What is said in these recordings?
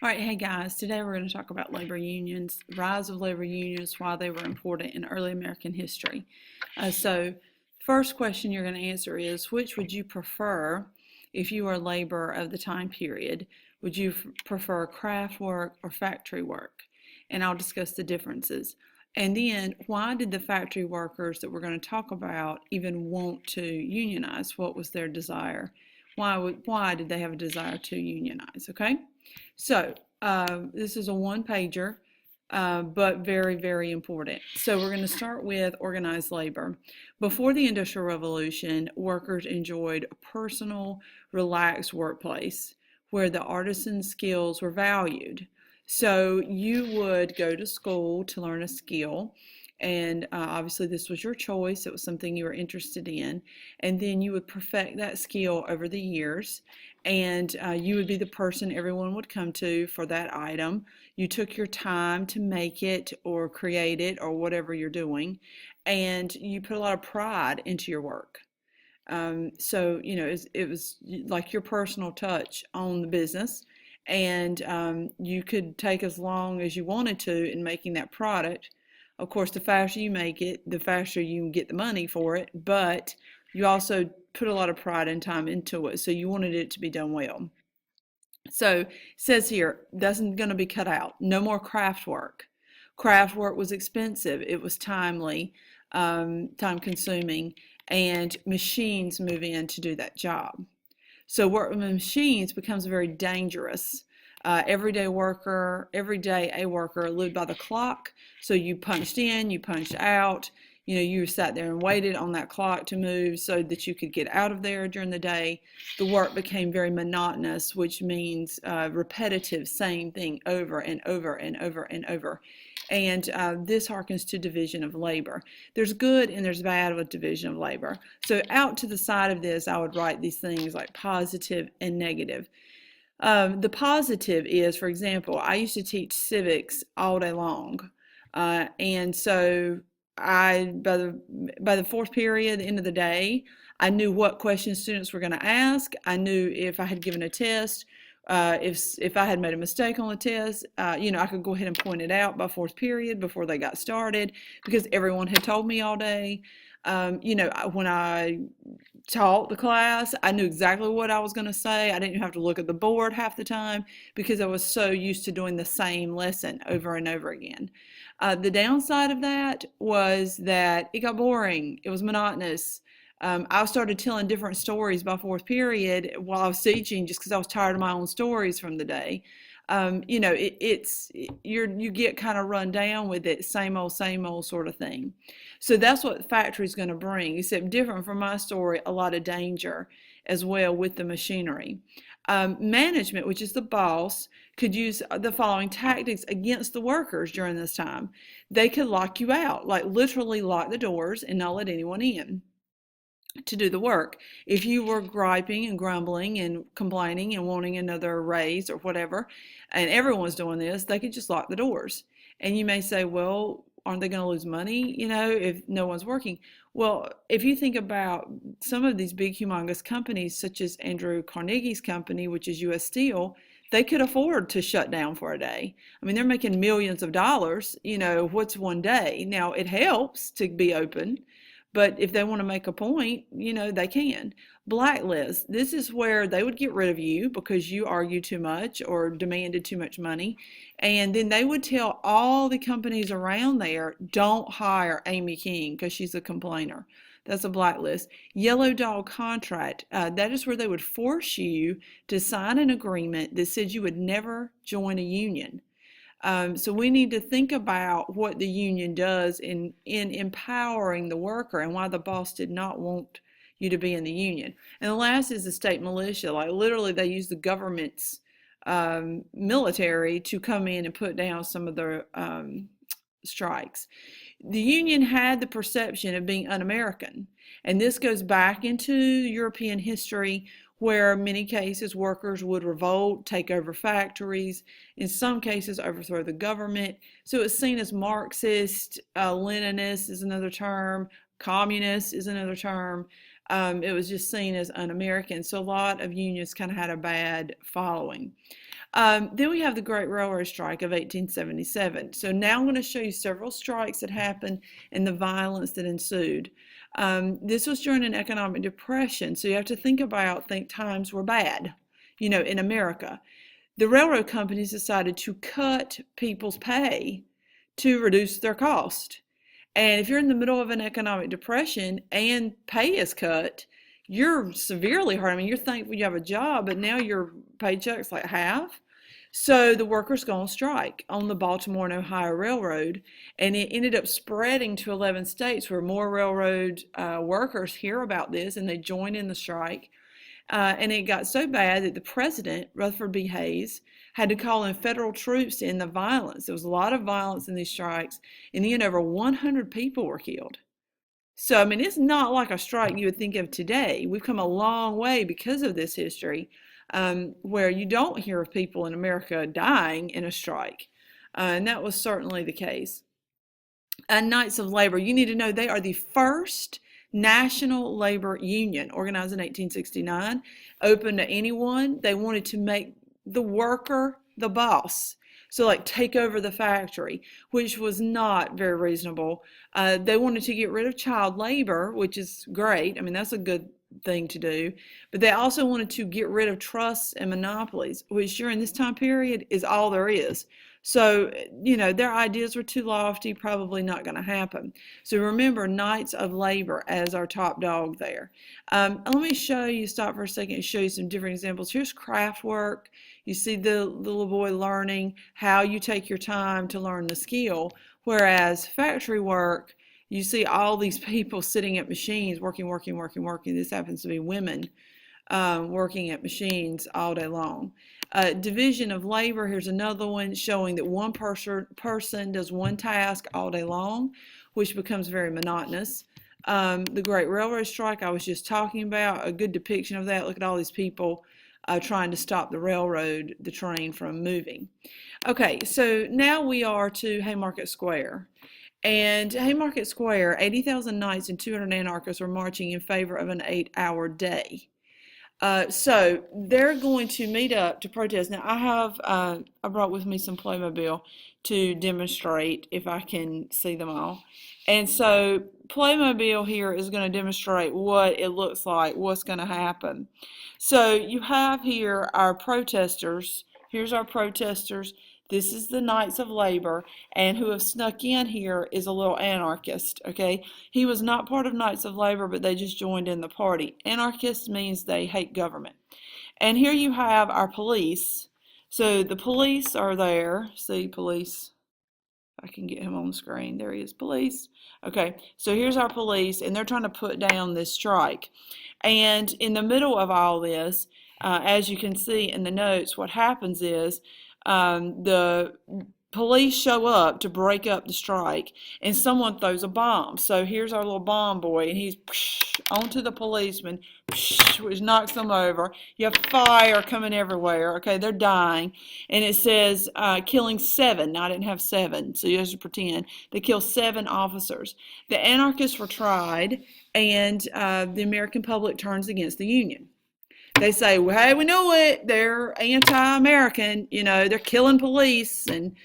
All right, hey guys, today we're going to talk about labor unions, rise of labor unions, why they were important in early American history. First question you're going to answer is, which would you prefer if you were a laborer of the time period? Would you prefer craft work or factory work? And I'll discuss the differences. And then, why did the factory workers that we're going to talk about even want to unionize? What was their desire? Why did they have a desire to unionize? Okay. This is a one-pager, but very, very important. So we're going to start with organized labor. Before the Industrial Revolution, workers enjoyed a personal, relaxed workplace where the artisan skills were valued. So you would go to school to learn a skill, and obviously this was your choice. It was something you were interested in, and then you would perfect that skill over the years, and you would be the person everyone would come to for that item. You took your time to make it or create it or whatever you're doing, and you put a lot of pride into your work. It was like your personal touch on the business, and you could take as long as you wanted to in making that product. Of course, the faster you make it, the faster you can get the money for it, but you also put a lot of pride and time into it, so you wanted it to be done well. So it says here, that's going to be cut out. No more craft work. Craft work was expensive. It was timely, time consuming, and machines move in to do that job. So work with machines becomes very dangerous. Every day a worker lived by the clock. So you punched in, you punched out. You sat there and waited on that clock to move so that you could get out of there during the day. The work became very monotonous, which means repetitive, same thing over and over and over and over. And this harkens to division of labor. There's good and there's bad with division of labor. So out to the side of this, I would write these things like positive and negative. The positive is, for example, I used to teach civics all day long. And so by the fourth period, the end of the day, I knew what questions students were going to ask. I knew if I had given a test, if I had made a mistake on the test, I could go ahead and point it out by fourth period before they got started because everyone had told me all day. When I taught the class, I knew exactly what I was going to say. I didn't have to look at the board half the time because I was so used to doing the same lesson over and over again. The downside of that was that it got boring. It was monotonous. I started telling different stories by fourth period while I was teaching just because I was tired of my own stories from the day. You get kind of run down with it, same old sort of thing. So that's what factory is going to bring, except different from my story, a lot of danger as well with the machinery. Management, which is the boss, could use the following tactics against the workers during this time. They could lock you out, like literally lock the doors and not let anyone in to do the work. If you were griping and grumbling and complaining and wanting another raise or whatever, and everyone's doing this, they could just lock the doors. And you may say, well, aren't they going to lose money, if no one's working? Well, if you think about some of these big, humongous companies, such as Andrew Carnegie's company, which is U.S. Steel, they could afford to shut down for a day. I mean, they're making millions of dollars. What's one day? Now, it helps to be open, but if they want to make a point, they can. Blacklist. This is where they would get rid of you because you argued too much or demanded too much money. And then they would tell all the companies around there, don't hire Amy King because she's a complainer. That's a blacklist. Yellow dog contract. That is where they would force you to sign an agreement that said you would never join a union. So we need to think about what the union does in empowering the worker and why the boss did not want you to be in the union. And the last is the state militia. Like literally they use the government's military to come in and put down some of the strikes. The union had the perception of being un-American. And this goes back into European history where in many cases workers would revolt, take over factories, in some cases overthrow the government. So it's seen as Marxist, Leninist is another term, communist is another term. It was just seen as un-American. So a lot of unions kind of had a bad following. Then we have the Great Railroad Strike of 1877. So now I'm going to show you several strikes that happened and the violence that ensued. This was during an economic depression, so you have to think times were bad, in America. The railroad companies decided to cut people's pay to reduce their cost. And if you're in the middle of an economic depression and pay is cut, you're severely hurt. I mean, you're thankful you have a job, but now your paycheck's like half. So the workers go on strike on the Baltimore and Ohio Railroad, and it ended up spreading to 11 states where more railroad workers hear about this and they join in the strike. And it got so bad that the president, Rutherford B. Hayes, had to call in federal troops to end the violence. There was a lot of violence in these strikes. In the end, over 100 people were killed. So, I mean, it's not like a strike you would think of today. We've come a long way because of this history, where you don't hear of people in America dying in a strike. And that was certainly the case. Knights of Labor, you need to know they are the first national labor union organized in 1869, open to anyone. They wanted to make the worker the boss. So like take over the factory, which was not very reasonable. They wanted to get rid of child labor, which is great. I mean, that's a good thing to do. But they also wanted to get rid of trusts and monopolies, which during this time period is all there is. So, their ideas were too lofty, probably not going to happen. So remember Knights of Labor as our top dog there. Let me stop for a second and show you some different examples. Here's craft work. You see the little boy learning how you take your time to learn the skill, whereas factory work, you see all these people sitting at machines working. This happens to be women working at machines all day long. Division of labor, here's another one showing that one person does one task all day long, which becomes very monotonous. The Great Railroad Strike I was just talking about, a good depiction of that. Look at all these people trying to stop the train from moving. Okay, so now we are to Haymarket Square. And Haymarket Square, 80,000 knights and 200 anarchists were marching in favor of an 8-hour day. So they're going to meet up to protest. Now I brought with me some Playmobil to demonstrate if I can see them all. And so Playmobil here is going to demonstrate what it looks like, what's going to happen. So you have here our protesters. Here's our protesters. This is the Knights of Labor, and who have snuck in here is a little anarchist, okay? He was not part of Knights of Labor, but they just joined in the party. Anarchist means they hate government. And here you have our police. So the police are there. See, police. I can get him on the screen. There he is, police. Okay, so here's our police, and they're trying to put down this strike. And in the middle of all this, as you can see in the notes, what happens is the police show up to break up the strike, and someone throws a bomb. So here's our little bomb boy, and he's onto the policeman, which knocks them over. You have fire coming everywhere. Okay, they're dying, and it says killing 7. Now, I didn't have 7, so you have to pretend. They kill 7 officers. The anarchists were tried, and the American public turns against the Union. They say, well, hey, we know it. They're anti-American. They're killing police, and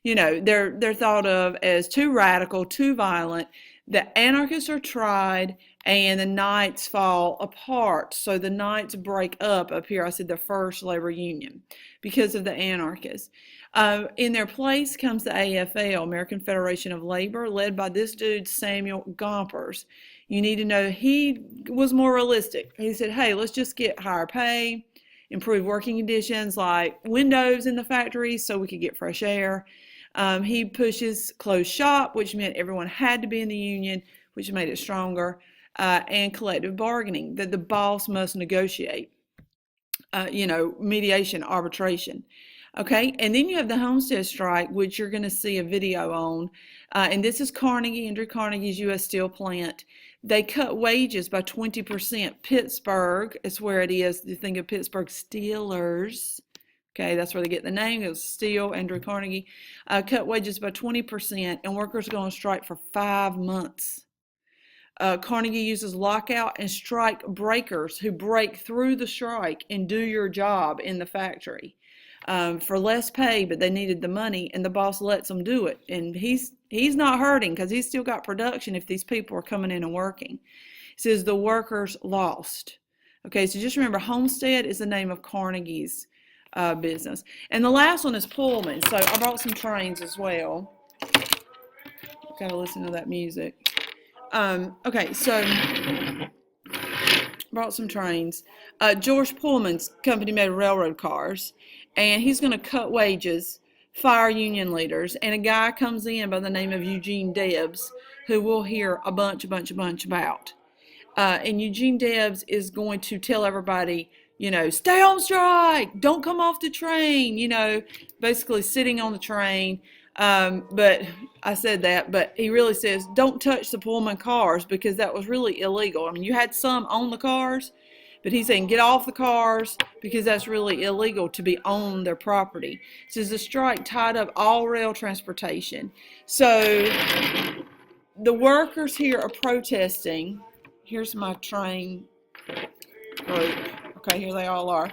they're thought of as too radical, too violent. The anarchists are tried, and the Knights fall apart. So the Knights break up here. I said the first labor union because of the anarchists. In their place comes the AFL, American Federation of Labor, led by this dude, Samuel Gompers. You need to know he was more realistic. He said, hey, let's just get higher pay, improve working conditions like windows in the factories so we could get fresh air. He pushes closed shop, which meant everyone had to be in the union, which made it stronger, and collective bargaining, that the boss must negotiate, mediation, arbitration. Okay, and then you have the Homestead Strike, which you're going to see a video on. And this is Carnegie, Andrew Carnegie's U.S. Steel plant. They cut wages by 20%. Pittsburgh is where it is. You think of Pittsburgh Steelers. Okay, that's where they get the name. It was Steel, Andrew Carnegie. Cut wages by 20%, and workers go on strike for 5 months. Carnegie uses lockout and strike breakers who break through the strike and do your job in the factory. for less pay, but they needed the money, and the boss lets them do it. And he's not hurting because he's still got production if these people are coming in and working. It says the workers lost. Okay, so just remember, Homestead is the name of Carnegie's business. And the last one is Pullman. So I brought some trains as well. Gotta listen to that music. Okay, so brought some trains. George Pullman's company made railroad cars, and he's going to cut wages, fire union leaders, and a guy comes in by the name of Eugene Debs, who we'll hear a bunch about. And Eugene Debs is going to tell everybody, stay on strike, don't come off the train, basically sitting on the train. But I said that, but he really says, don't touch the Pullman cars, because that was really illegal. I mean, you had some on the cars, but he's saying get off the cars because that's really illegal to be on their property. It says the strike tied up all rail transportation. So the workers here are protesting. Here's my train group. Okay, here they all are.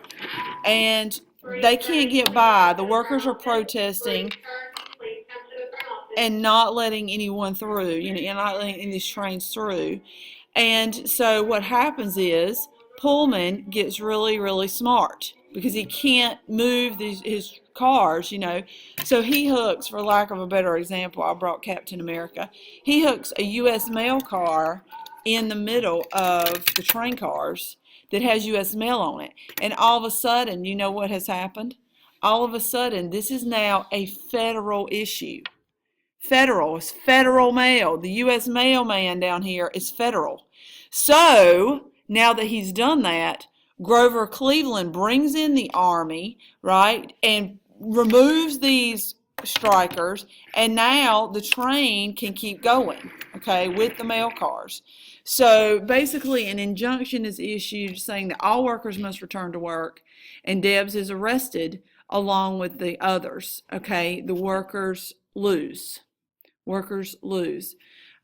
And they can't get by. The workers are protesting and not letting anyone through, not letting any of these trains through. And so what happens is Pullman gets really, really smart because he can't move his cars, So he hooks, for lack of a better example, I brought Captain America. He hooks a U.S. mail car in the middle of the train cars that has U.S. mail on it. And all of a sudden, you know what has happened? All of a sudden, this is now a federal issue. Federal is federal mail. The U.S. mailman down here is federal. So now that he's done that, Grover Cleveland brings in the army, right, and removes these strikers, and now the train can keep going, okay, with the mail cars. So basically an injunction is issued saying that all workers must return to work, and Debs is arrested along with the others, okay? The workers lose. Workers lose.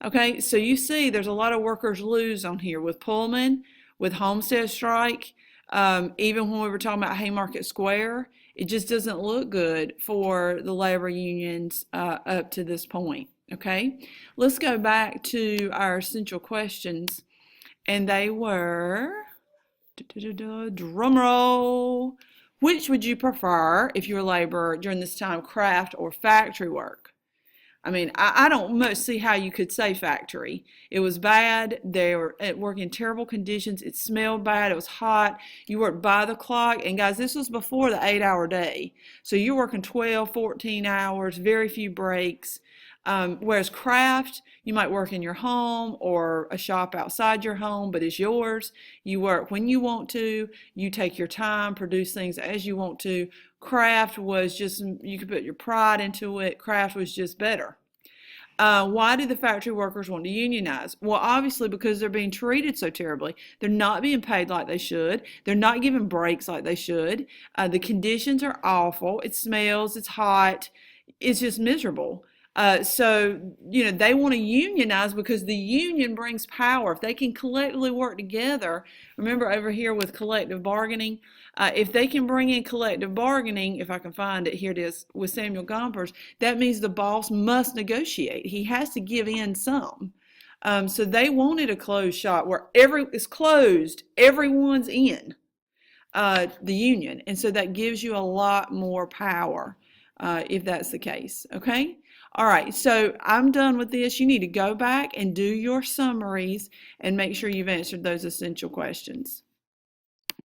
Okay, so you see there's a lot of workers lose on here with Pullman, with Homestead strike, even when we were talking about Haymarket Square, it just doesn't look good for the labor unions up to this point. Okay, let's go back to our essential questions, and they were, drum roll, which would you prefer if you were a laborer during this time, craft or factory work? I mean, I don't much see how you could say factory. It was bad. They were at work in terrible conditions. It smelled bad. It was hot. You worked by the clock. And guys, this was before the 8-hour day. So you're working 12, 14 hours, very few breaks. Whereas craft, you might work in your home or a shop outside your home, but it's yours. You work when you want to. You take your time, produce things as you want to. Craft was just, you could put your pride into it. Craft was just better. Why do the factory workers want to unionize? Well, obviously because they're being treated so terribly. They're not being paid like they should. They're not given breaks like they should. The conditions are awful. It smells. It's hot. It's just miserable. So, they want to unionize because the union brings power. If they can collectively work together, remember over here with collective bargaining, if they can bring in collective bargaining, if I can find it, here it is, with Samuel Gompers, that means the boss must negotiate. He has to give in some. So they wanted a closed shop where it's closed, everyone's in the union. And so that gives you a lot more power if that's the case, okay? All right, so I'm done with this. You need to go back and do your summaries and make sure you've answered those essential questions.